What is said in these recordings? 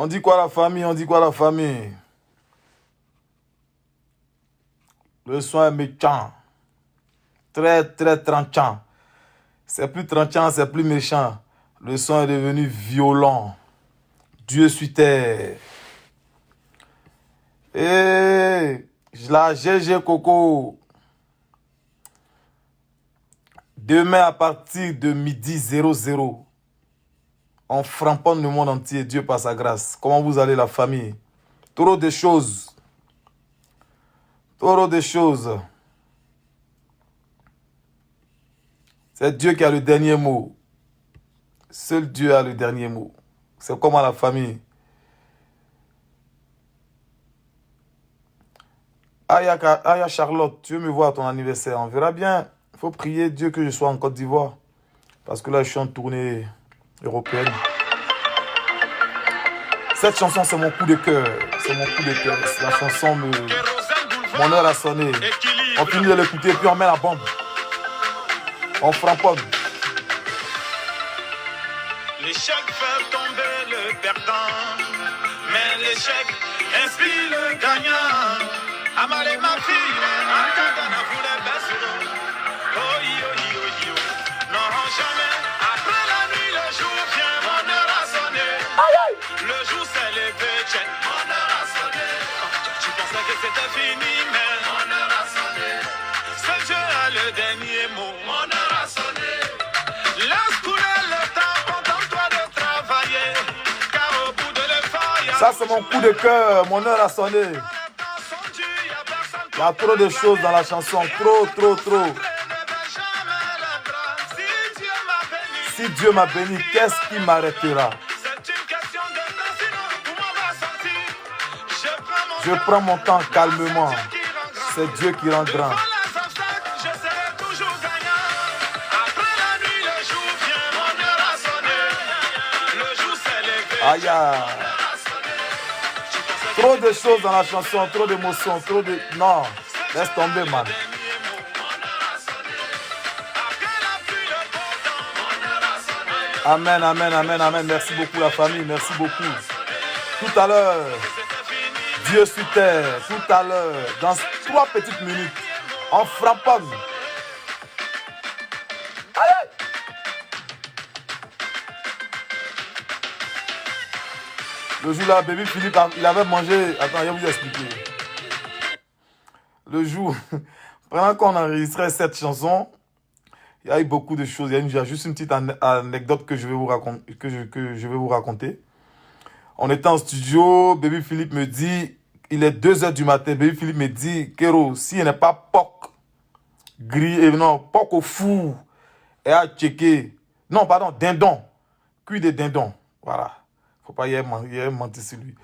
On dit quoi la famille? On dit quoi la famille? Le son est méchant. Très, très tranchant. C'est plus tranchant, c'est plus méchant. Le son est devenu violent. Dieu sur terre. Et la GG Coco. Demain à partir de midi 00. On framponne le monde entier, Dieu par sa grâce. Comment vous allez la famille? Trop de choses. Trop de choses. C'est Dieu qui a le dernier mot. Seul Dieu a le dernier mot. C'est comment la famille. Aya Charlotte, tu veux me voir à ton anniversaire? On verra bien. Il faut prier Dieu que je sois en Côte d'Ivoire. Parce que là, je suis en tournée européenne. Cette chanson, c'est mon coup de cœur. C'est mon coup de cœur. La chanson Mon heure a sonné. On finit de l'écouter, puis on met la bombe. On framponne. L'échec fait tomber le perdant, mais l'échec inspire le gagnant. Amalé ma fille, Akadana voulait baisser. Oh yo. Non, jamais. Après la nuit, le jour vient, mon heure a sonné. Le jour s'est levé, check. Mon heure a sonné. Tu pensais que c'était fini, mais mon heure a sonné. Seul Dieu a le dernier mot. Mon heure a sonné. Laisse couler le temps, contente-toi de travailler. Car au bout de l'effort, ça c'est mon coup de cœur, mon heure a sonné. Il y a trop de choses dans la chanson, trop. Si Dieu m'a béni, qu'est-ce qui m'arrêtera? Je prends mon temps calmement. C'est Dieu qui rend grand. Aïe. Trop de choses dans la chanson, trop d'émotions, trop de... Non, laisse tomber, man. Amen. Merci beaucoup, la famille. Merci beaucoup. Tout à l'heure, Dieu sur terre. Tout à l'heure, dans 3 petites minutes, on framponne. Allez! Le jour là, Baby Philippe, il avait mangé... Attends, je vais vous expliquer. Le jour, pendant qu'on enregistrait cette chanson, il y a eu beaucoup de choses. Il y a juste une petite anecdote que je vais vous raconter. Que je vais vous raconter. On était en studio, Baby Philippe me dit, il est 2h du matin, Baby Philippe me dit, Kero, s'il n'est pas porc grillé, non, porc au four, et à checker, non, pardon, dindon, cuit de dindon, voilà. Faut pas y avoir menti sur lui.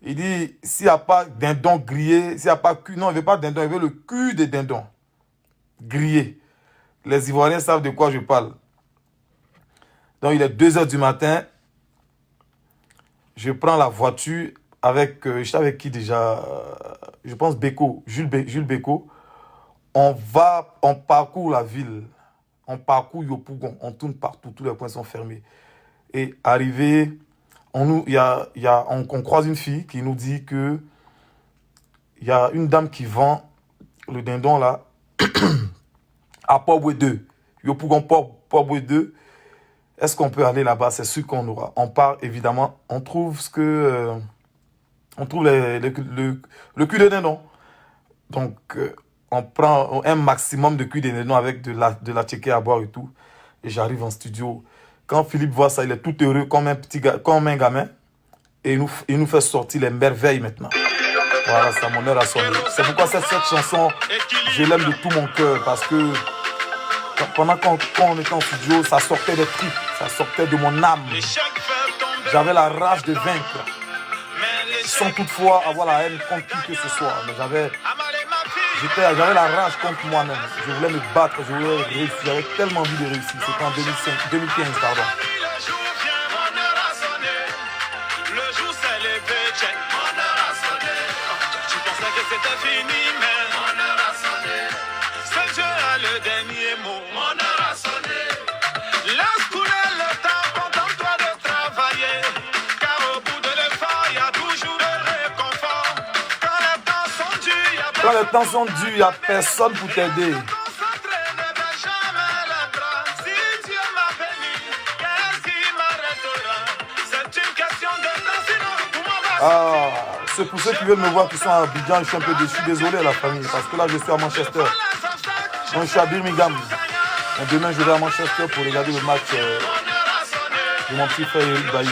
Il dit, s'il n'y a pas dindon grillé, s'il n'y a pas cuit, non, il ne veut pas dindon, il veut le cul de dindon grillé. Les Ivoiriens savent de quoi je parle. Donc, il est 2h du matin. Je prends la voiture avec, je sais avec qui déjà, je pense Beko, Jules Beko. On parcourt la ville. On parcourt Yopougon. On tourne partout. Tous les coins sont fermés. Et arrivé, on croise une fille qui nous dit que il y a une dame qui vend le dindon là à Port-Boué 2. Yopougon Port-Boué 2. Est-ce qu'on peut aller là-bas? C'est sûr qu'on aura. On part évidemment. On trouve ce que... on trouve le cul de dindon. Donc, on prend un maximum de cul de dindon avec de la tchéké à boire et tout. Et j'arrive en studio. Quand Philippe voit ça, il est tout heureux comme un gamin. Et il nous fait sortir les merveilles maintenant. Voilà, ça, mon heure a sonné. C'est pourquoi cette chanson, je l'aime de tout mon cœur. Parce que pendant qu'on était en studio, ça sortait des tripes. Ça sortait de mon âme. J'avais la rage de vaincre. Sans toutefois avoir la haine contre qui que ce soit. Mais j'avais la rage contre moi-même. Je voulais me battre, je voulais réussir. J'avais tellement envie de réussir. C'était en 2015, pardon. Tu pensais que c'était fini, mais mon heure a sonné. Seul Dieu a le dernier mot. Mon heure a sonné. Laisse couler le temps, contente-toi de travailler. Car au bout de l'effort, il Quand les temps sont durs, il n'y a personne pour t'aider. Ah, c'est pour ceux qui veulent me voir qui sont à Abidjan, je suis un peu déçu, désolé la famille, parce que là je suis à Manchester. Donc je suis à Birmingham. Donc demain je vais à Manchester pour regarder le match de mon petit frère Eric Bailly.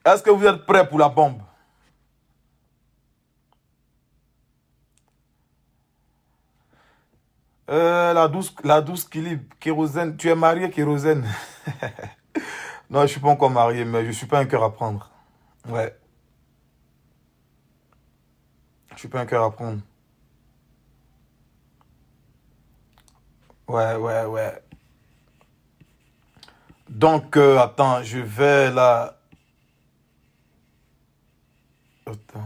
Est-ce que vous êtes prêts pour la bombe? La douce kérosène. Tu es marié, kérosène? Non, je ne suis pas encore marié, mais je ne suis pas un cœur à prendre. Ouais. Je ne suis pas un cœur à prendre. Ouais. Donc, attends, je vais là... Attends.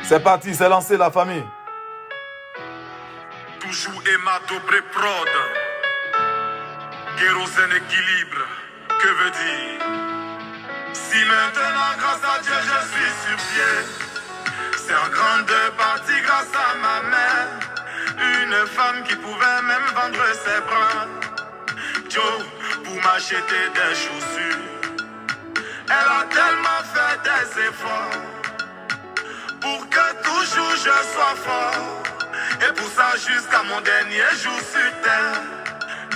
C'est parti, c'est lancé la famille. Toujours Emma Dobré Prod. Kérosène équilibre. Que veut dire? Si maintenant, grâce à Dieu, je suis sur pied, c'est en grande partie grâce à ma mère. Une femme qui pouvait même vendre ses bras. Joe, pour m'acheter des chaussures. Elle a tellement fait des efforts pour que toujours je sois fort. Et pour ça, jusqu'à mon dernier jour sur terre,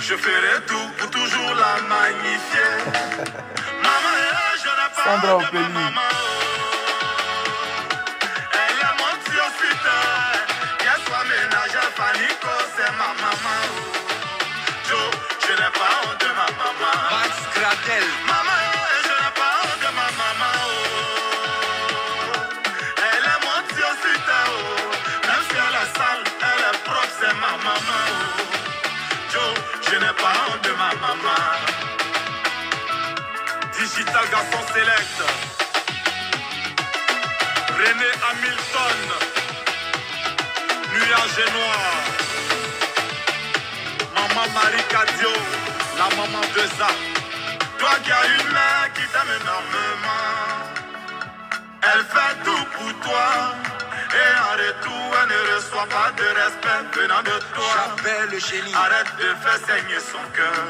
je ferai tout pour toujours la magnifier. Maman, je n'ai pas Sandra de Opeli. ma maman. Elle est mon Dieu super. Qu'elle soit ménagère, Fanico, c'est ma maman. Joe, je n'ai pas honte de ma maman. Max Gradel. Maman, je n'ai pas honte de ma maman. Elle est mon Dieu super. Même si elle est sale, elle est propre, c'est ma maman. Joe, je n'ai pas honte de ma maman. Digital garçon select. René Hamilton. Nuage noir. Maman Marie Cadio. La maman de ça. Toi qui as une mère qui t'aime énormément. Elle fait tout pour toi. Et en retour, elle ne reçoit pas de respect venant de toi. J'appelle le génie. Arrête de faire saigner son cœur.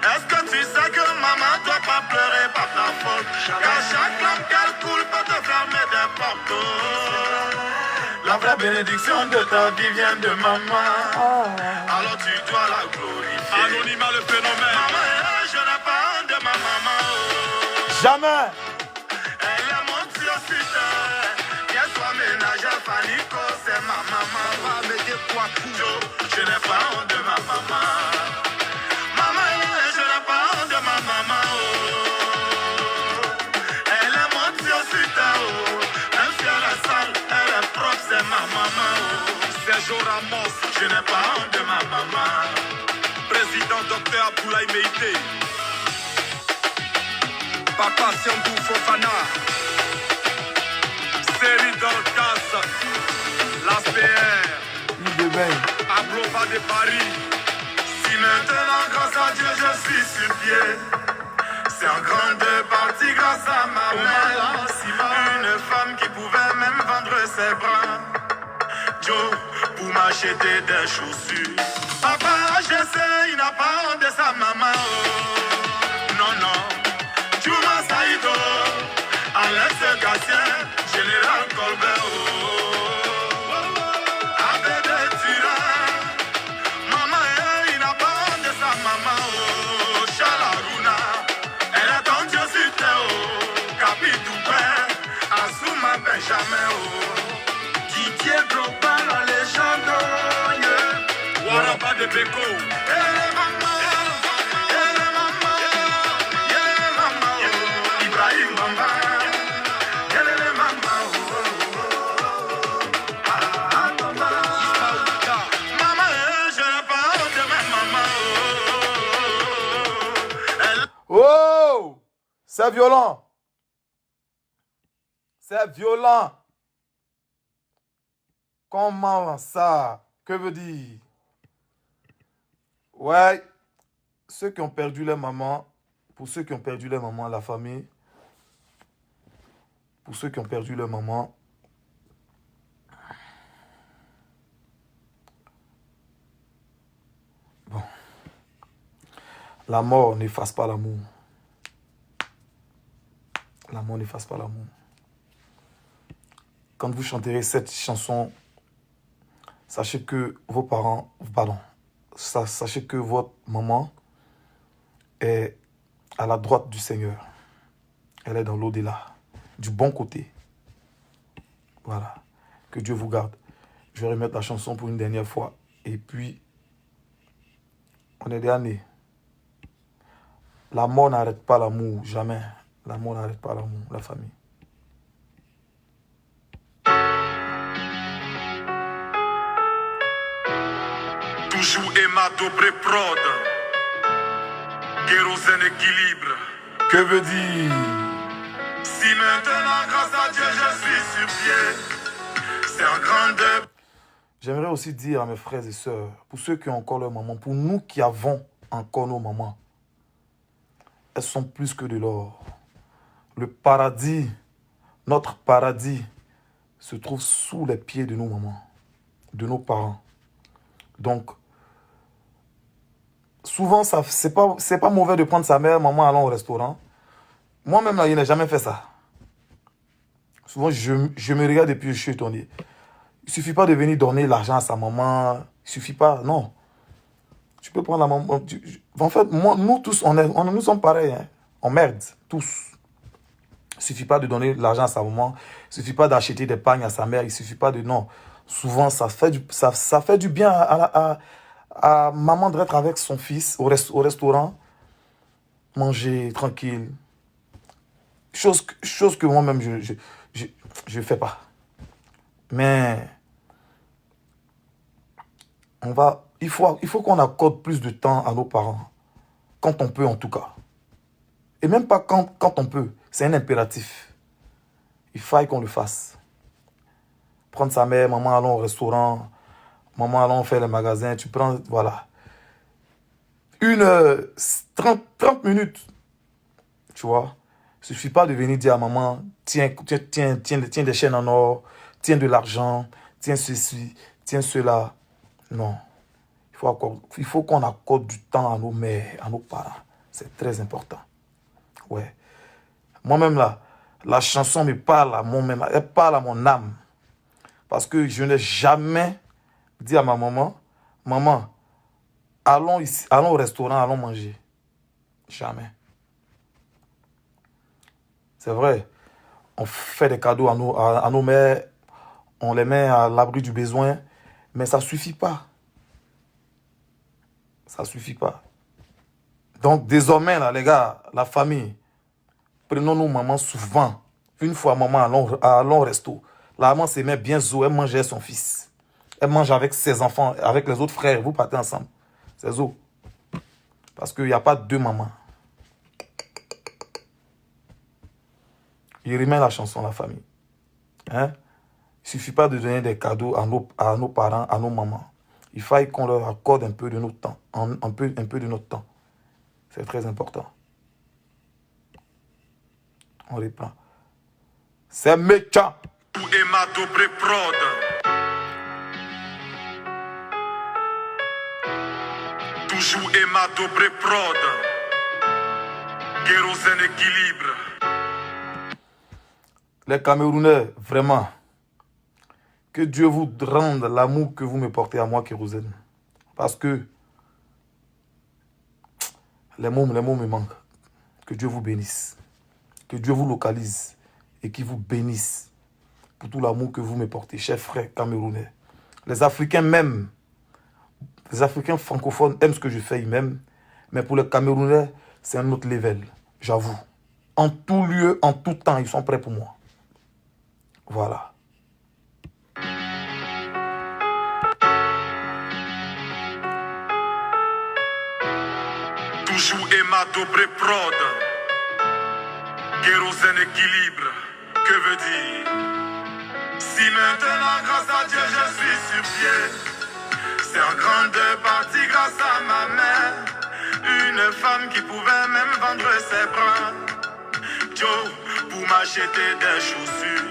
Est-ce que tu sais que maman doit pas pleurer par ta faute? Car chaque flamme qu'elle coule peut te fermer des portes. La vraie bénédiction de ta vie vient de maman. Alors tu dois la glorifier. Anonymat le phénomène. Maman, je n'ai pas honte de ma maman. Jamais. Elle est mon Dieu super. Qu'elle soit ménagère, Fanico, c'est ma maman. Va me dépoitou. Joe, je n'ai pas honte de ma maman. Maman, je n'ai pas honte de ma maman. Elle est mon Dieu super. Même si elle est sale, elle est propre, c'est ma maman. Sergio Ramos, je n'ai pas honte de ma maman. Président Dr Abdoulaye Meïté. Papa Siambou Fofana. Série Dorcas. L'APR. Ni de bain. Ablova de Paris. Si maintenant, grâce à Dieu, je suis sur pied, c'est en grande partie grâce à ma mère. Une femme qui pouvait même vendre ses bras. Joe, pour m'acheter des chaussures. Papa, je sais, il n'a pas honte de sa maman. Oh. Non. Juma Saïdo, enlève ce gatien, général Colbert. Oh. Abébé Turin. Maman, il n'a pas honte de sa maman. Oh. Chalaruna, elle est ton Dieu sur terre. Oh. Capi Doubin, Assouma Benjamin. Oh. Didier Drogba, la légende. Yeah. Waraba de Beko. Ibrahim Bamba. Oh! C'est violent. C'est violent. Comment ça? Que veut dire? Ouais, ceux qui ont perdu leur maman, pour ceux qui ont perdu leur maman, la famille, pour ceux qui ont perdu leur maman, bon, la mort n'efface pas l'amour. La mort n'efface pas l'amour. Quand vous chanterez cette chanson, sachez que vos parents, pardon, sachez que votre maman est à la droite du Seigneur. Elle est dans l'au-delà, du bon côté. Voilà. Que Dieu vous garde. Je vais remettre la chanson pour une dernière fois. Et puis, on est dernier. La mort n'arrête pas l'amour, jamais. La mort n'arrête pas l'amour, la famille. Toujours Emma Dobré Prod. Kérosène équilibre. Que veut dire? Si maintenant, grâce à Dieu, je suis sur pied, c'est un grand deuil. J'aimerais aussi dire à mes frères et sœurs, pour ceux qui ont encore leur maman, pour nous qui avons encore nos mamans, elles sont plus que de l'or. Le paradis, notre paradis, se trouve sous les pieds de nos mamans, de nos parents. Donc, souvent, c'est pas mauvais de prendre sa mère, maman, allant au restaurant. Moi-même, là, je n'ai jamais fait ça. Souvent, je me regarde et puis je suis étonné. Il ne suffit pas de venir donner l'argent à sa maman. Il ne suffit pas, non. Tu peux prendre la maman. En fait, nous tous, nous sommes pareils. Hein. On merde, tous. Il ne suffit pas de donner l'argent à sa maman. Il ne suffit pas d'acheter des pagnes à sa mère. Il ne suffit pas de... Non. Souvent, ça fait du bien à maman d'être avec son fils au restaurant. Manger tranquille. Chose que moi-même, je ne fais pas. Mais il faut qu'on accorde plus de temps à nos parents. Quand on peut, en tout cas. Et même pas quand on peut. C'est un impératif. Il faille qu'on le fasse. Prendre sa mère, maman, allons au restaurant. Maman, allons faire les magasins. Tu prends, voilà. 30 minutes. Tu vois. Il ne suffit pas de venir dire à maman, tiens des chaînes en or, tiens de l'argent, tiens ceci, tiens cela. Non. Il faut qu'on accorde du temps à nos mères, à nos parents. C'est très important. Ouais. Moi-même, là, la chanson me parle à moi-même, elle parle à mon âme. Parce que je n'ai jamais dit à ma maman, maman, allons au restaurant, allons manger. Jamais. C'est vrai. On fait des cadeaux à nos mères, on les met à l'abri du besoin, mais ça ne suffit pas. Ça ne suffit pas. Donc, désormais, là, les gars, la famille, prenons nos mamans souvent. Une fois, maman, allons au resto. La maman se met bien zo, elle mange avec son fils. Elle mange avec ses enfants, avec les autres frères. Vous partez ensemble. C'est zo. Parce qu'il n'y a pas deux mamans. Il remet la chanson, la famille. Hein? Il ne suffit pas de donner des cadeaux à nos parents, à nos mamans. Il faille qu'on leur accorde un peu de notre temps. Un peu de notre temps. C'est très important. On reprend. C'est méchant. Emma Dobré Prod. Toujours Emma Dobré Prod. Kérosène équilibre. Les Camerounais, vraiment, que Dieu vous rende l'amour que vous me portez à moi, Kérosène. Parce que les mots me manquent. Que Dieu vous bénisse. Que Dieu vous localise et qu'il vous bénisse pour tout l'amour que vous me portez, chers frères camerounais. Les Africains même, les Africains francophones aiment ce que je fais, ils m'aiment. Mais pour les Camerounais, c'est un autre level, j'avoue. En tout lieu, en tout temps, ils sont prêts pour moi. Voilà. Toujours Emma Dobré Prod. Kérosène équilibre, que veut dire? Si maintenant, grâce à Dieu, je suis sur pied, c'est en grande partie grâce à ma mère. Une femme qui pouvait même vendre ses bras, Joe, pour m'acheter des chaussures.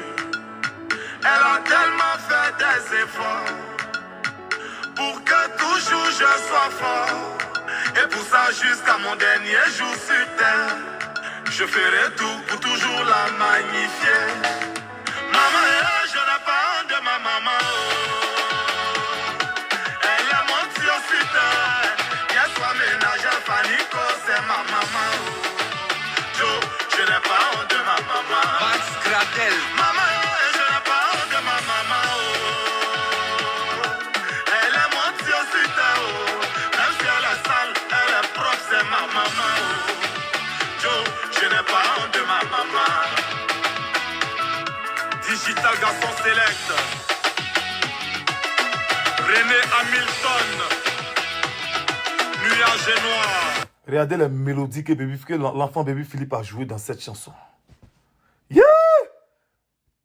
Elle a tellement fait des efforts pour que toujours je sois fort. Et pour ça, jusqu'à mon dernier jour sur terre, je ferai tout pour toujours la magnifier. Maman, je n'ai pas honte de ma maman. Elle est mon Dieu sur terre. Qu'elle soit ménagère, Fanico, c'est ma maman. Joe, je n'ai pas honte de ma maman. Max Gradel. Maman, je n'ai pas honte de ma maman. Elle est mon Dieu sur terre. Même si elle est sale, elle est propre, c'est ma maman. Joe, je n'ai pas honte de ma maman. Digital garçon select. René Hamilton. Nuage noir. Regardez les mélodies que l'enfant Baby Philippe a joué dans cette chanson. Yeah!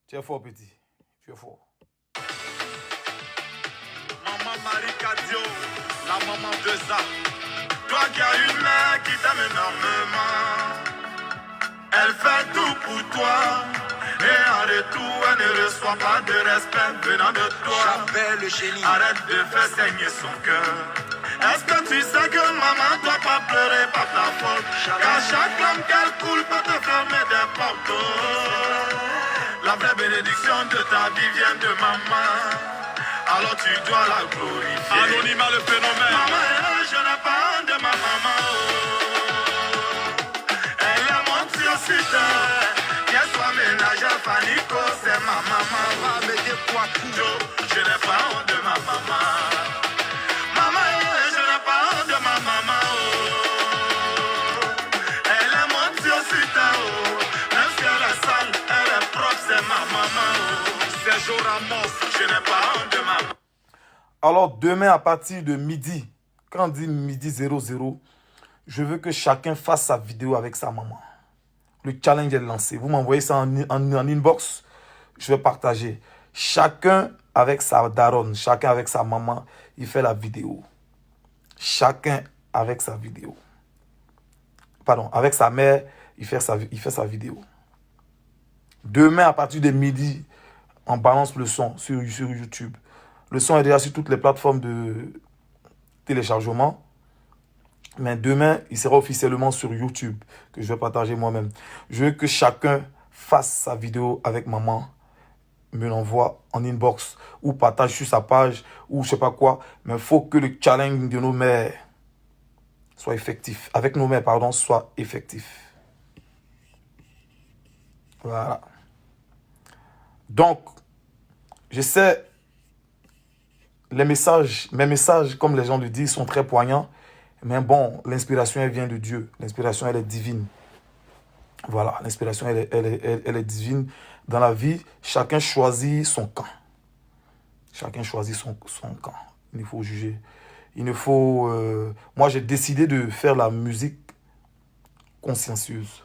Tu es fort, petit. Tu es fort. Maman Marie Cadio, la maman de Za. Toi qui as une mère qui t'aime énormément. Elle fait tout pour toi. Et en retour, elle ne reçoit pas de respect venant de toi. J'appelle le génie. Arrête de faire saigner son cœur. Est-ce que tu sais que maman doit pas pleurer par ta faute? Car chaque flamme qu'elle coule peut te fermer des portes. La vraie bénédiction de ta vie vient de maman. Alors tu dois la glorifier. Anonymat le phénomène. Maman, je n'ai pas honte de ma maman. Elle est mon Dieu sur terre. Qu'elle soit ménagère, Fanico, c'est ma maman. Joe, je n'ai pas honte de ma maman. Maman, je n'ai pas honte de ma maman. Elle est mon Dieu sur terre. Même si elle est sale, elle est propre, c'est ma maman. C'est Joe Ramos, je n'ai pas honte de ma maman. Alors, demain, à partir de midi, quand on dit midi 00, je veux que chacun fasse sa vidéo avec sa maman. Le challenge est lancé. Vous m'envoyez ça en inbox, je vais partager. Chacun avec sa daronne, chacun avec sa maman, il fait la vidéo. Chacun avec sa vidéo. Pardon, avec sa mère, il fait sa vidéo. Demain, à partir de midi, on balance le son sur YouTube. Le son est déjà sur toutes les plateformes de téléchargement. Mais demain, il sera officiellement sur YouTube que je vais partager moi-même. Je veux que chacun fasse sa vidéo avec maman, me l'envoie en inbox ou partage sur sa page ou je sais pas quoi. Mais il faut que le challenge de nos mères soit effectif. Avec nos mères, pardon, soit effectif. Voilà. Donc, je sais, mes messages, comme les gens le disent, sont très poignants. Mais bon, l'inspiration, elle vient de Dieu. L'inspiration, elle est divine. Voilà, l'inspiration, elle est divine. Dans la vie, chacun choisit son camp. Chacun choisit son camp. Il ne faut juger. Il ne faut... Moi, j'ai décidé de faire la musique consciencieuse.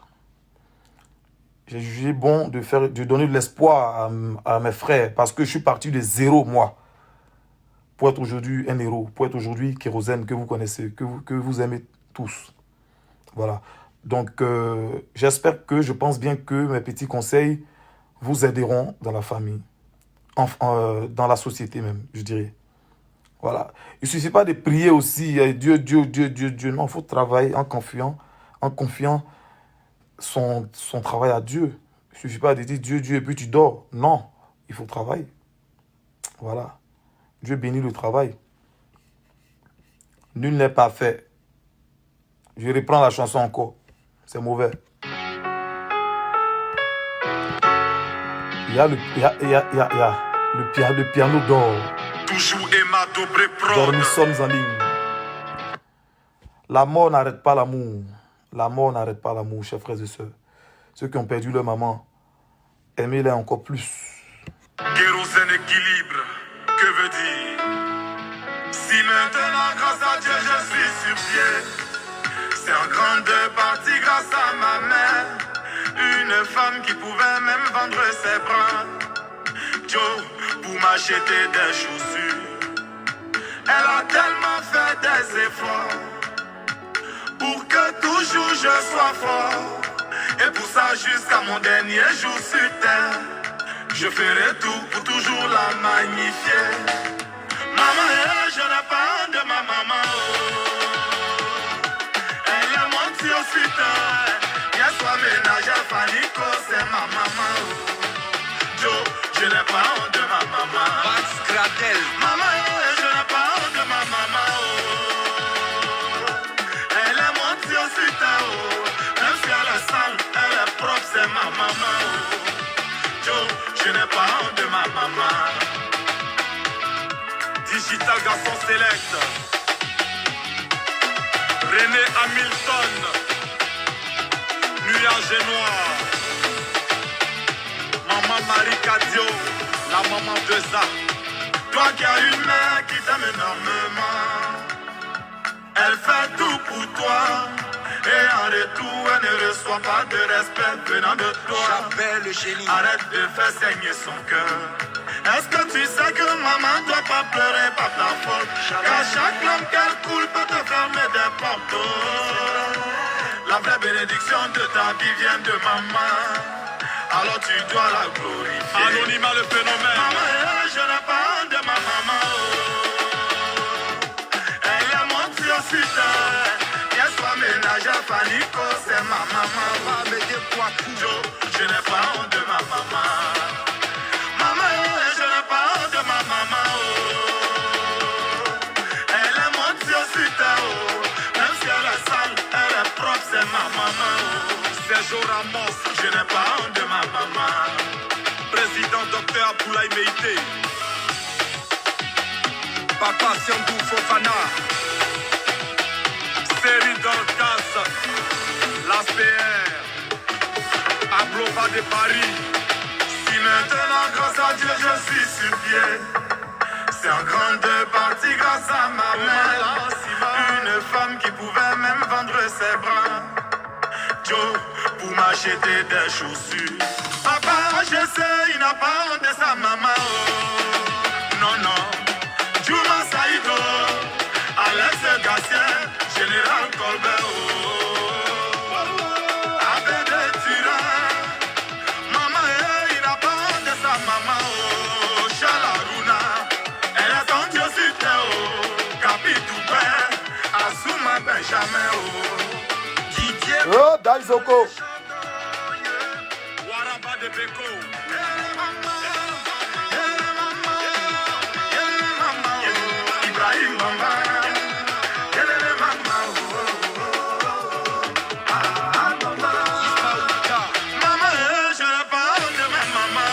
J'ai jugé bon de donner de l'espoir à mes frères. Parce que je suis parti de zéro, moi. Pour être aujourd'hui un héros, pour être aujourd'hui Kérosène que vous connaissez, que vous aimez tous. Voilà. Donc, j'espère que, je pense bien que mes petits conseils vous aideront dans la famille, dans la société même, je dirais. Voilà. Il ne suffit pas de prier aussi, Dieu, Dieu, Dieu, Dieu, Dieu. Non, il faut travailler en confiant son travail à Dieu. Il ne suffit pas de dire Dieu, Dieu, et puis tu dors. Non, il faut travailler. Voilà. Dieu bénit le travail. Nul n'est parfait. Je reprends la chanson encore. C'est mauvais. Il y a le piano d'or. Toujours Emma Dobré Prod. Dormissons en ligne. La mort n'arrête pas l'amour. La mort n'arrête pas l'amour, chers frères et sœurs. Ceux qui ont perdu leur maman, aimez-les encore plus. Kérosène équilibre, que veut dire? Si maintenant, grâce à Dieu, je suis sur pied, c'est en qui pouvait même vendre ses bras. Joe, pour m'acheter des chaussures. Elle a tellement fait des efforts pour que toujours je sois fort. Et pour ça, jusqu'à mon dernier jour sur terre, je ferai tout pour toujours la magnifier. Maman, je n'ai pas honte de ma maman. Oh. Elle est mon petit hospital. Hier soir, ménage à Fanico, c'est ma maman. Oh. Joe, je n'ai pas honte de ma maman. Max Gradel. Maman, je n'ai pas honte de ma maman. Oh. Elle est mon petit hospital. Oh. Même si elle est sale, elle est propre, c'est ma maman. Oh. Joe, je n'ai pas honte de ma maman. Digital garçon select. René Hamilton. Nuage noir. Maman Marie Cadio. La maman de ça. Toi qui as une mère qui t'aime énormément. Elle fait tout pour toi. Et en retour, elle ne reçoit pas de respect venant de toi. J'appelle le génie. Arrête de faire saigner son cœur. Est-ce que tu sais que maman doit pas pleurer par ta faute? Car chaque larme qu'elle coule peut te fermer des portes. La vraie bénédiction de ta vie vient de maman. Alors tu dois la glorifier. Anonymat le phénomène. Maman, je n'ai pas honte de ma maman. Oh. Elle est mon petit hospital. Hier soir, ménage à Fanico, c'est ma maman. Va me dépoitou. Joe, je n'ai pas honte de ma maman. Maman, je n'ai pas honte de ma maman. Oh. Elle est mon petit hospital. Oh. Même si elle est sale, elle est propre, c'est ma maman. Oh. Sergio Ramos, je n'ai pas honte de ma maman. Président Dr Abdoulaye Meïté. Papa Siambou Fofana. Série Dorcas, l'ASPR, Ablova de Paris. Si maintenant, grâce à Dieu, je suis sur pied, c'est en grande partie grâce à ma mère. Une femme qui pouvait même vendre ses bras. Joe, pour m'acheter des chaussures. Papa, je sais, il n'a pas honte de sa maman. Oh. Non, non. Juma Saïdo, Alex Gassien, Général Colbert. Oh. Avec des tyrans. Maman, il n'a pas honte de sa maman. Oh. Chalaruna, elle est son Dieu sur terre. Oh. Capitoubin, Asuma Benjamin. Oh. Didier. Oh, Daizoko. Waraba de Beko. Ibrahim Mama. Maman, je n'ai pas honte de ma maman.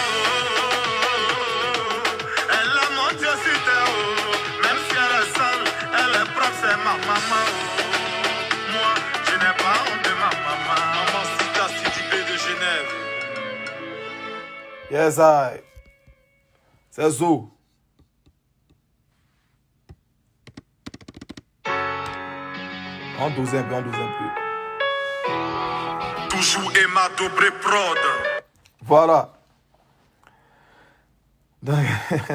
Elle a mon Dieu sur terre. Même si elle est sale, elle est propre, c'est ma maman. Moi, je n'ai pas honte de ma maman. Maman Sita Sidibé de Genève. Yes, I. C'est Zo. On dose un peu, on dose un peu. Toujours Emma Dobré Prod. Voilà. Donc,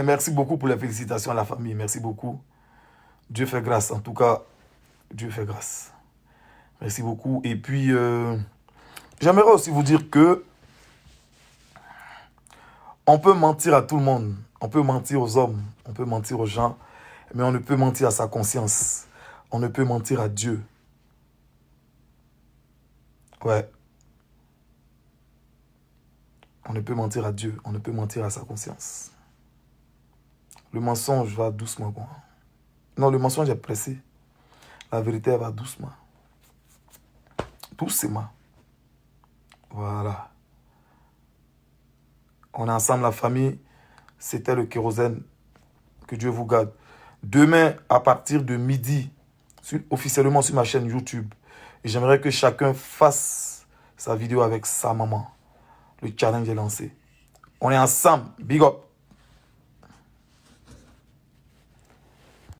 merci beaucoup pour les félicitations à la famille. Merci beaucoup. Dieu fait grâce. En tout cas, Dieu fait grâce. Merci beaucoup. Et puis, j'aimerais aussi vous dire que on peut mentir à tout le monde. On peut mentir aux hommes. On peut mentir aux gens. Mais on ne peut mentir à sa conscience. On ne peut mentir à Dieu. Ouais. On ne peut mentir à Dieu. On ne peut mentir à sa conscience. Le mensonge va doucement. Quoi. Non, le mensonge est pressé. La vérité, elle va doucement. Doucement. Voilà. On est ensemble, la famille. C'était le kérosène. Que Dieu vous garde. Demain, à partir de midi, officiellement sur ma chaîne YouTube, j'aimerais que chacun fasse sa vidéo avec sa maman. Le challenge est lancé. On est ensemble. Big up.